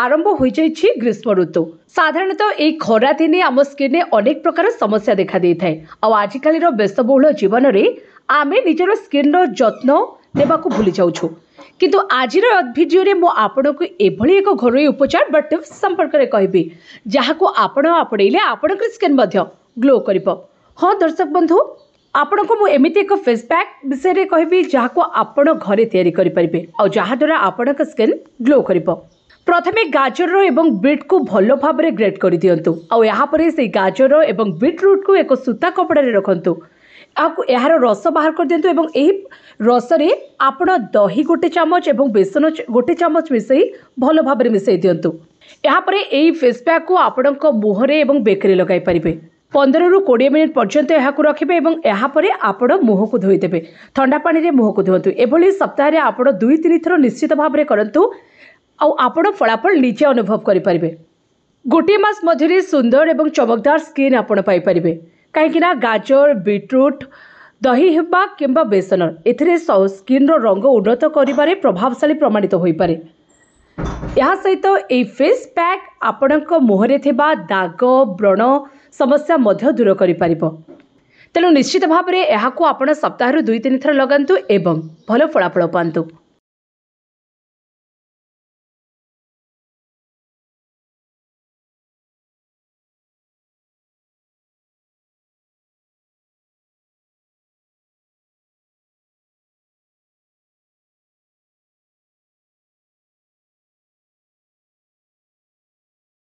आरंभ हो जाइछि ग्रीष्म ऋतु। साधारणतः यही खरा दिने आम स्किन अनेक प्रकार समस्या देखा दे थाए। आजिकालीर व्यस्तबहुल जीवन में आमे निजर स्किन जत्न नेबाकू भूली जाउछु। किंतु आजिर भिडियो रे मो आपनको एभली एक घरोई उपचार बा टिप्स संपर्क में कहबी जहाको आपण आपणैले आपणकर स्किन मध्य ग्लो करिवो। हाँ दर्शक बंधु, आपण को एमिति एक फेस पैक विषय रे कहबी जहाको आपण घरे तैयारी करि परिबे आ जहा द्वारा आपणक स्किन ग्लो करिवो। प्रथमे गाजर एवं बीट को भलो भाबरे ग्रेट कर दियंतु आ यहाँ पर से गाजर एवं बीट रूट को एक सूता कपड़ा रे रखंतु। यार रस बाहर कर दियंतु एवं एही रस रे आपण दही गोटे चामच एवं बेसन गोटे चामच मिसई भलो भाबरे मिसई दियंतु। यहाँ पर एही फेस पैक को आपणक मुहरे एवं बेकरे लगाई परिबे। 15 रु 20 मिनिट पर्यंत यहाँ रखिबे एवं यहाँ पर आपण मुह को धोईदेबे। ठंडा पानी रे मुह को धोतु। एभली सप्ताह रे आपण 2-3 थर निश्चित भाबरे करंतु आ आपण फलाफल निजे अनुभव करि परिबे। गोटे मास मध्यरे सुंदर एवं चमकदार स्किन आपण पाई परिबे। कहीं गाजर बीटरूट दही हेबा किंबा बेसन एथिरे स्किन रो रंग उन्नत करिबारे प्रभावशाली प्रमाणित होई पारे। या सहित ए फेस पैक आपणक मुहरे थिबा दाग व्रण समस्या मध्य दूर करि परिबो। तेणु निश्चित भाव में यहाँ को आपण सप्ताह 2-3 थर लगांतु एवं भल फलाफल पांतु।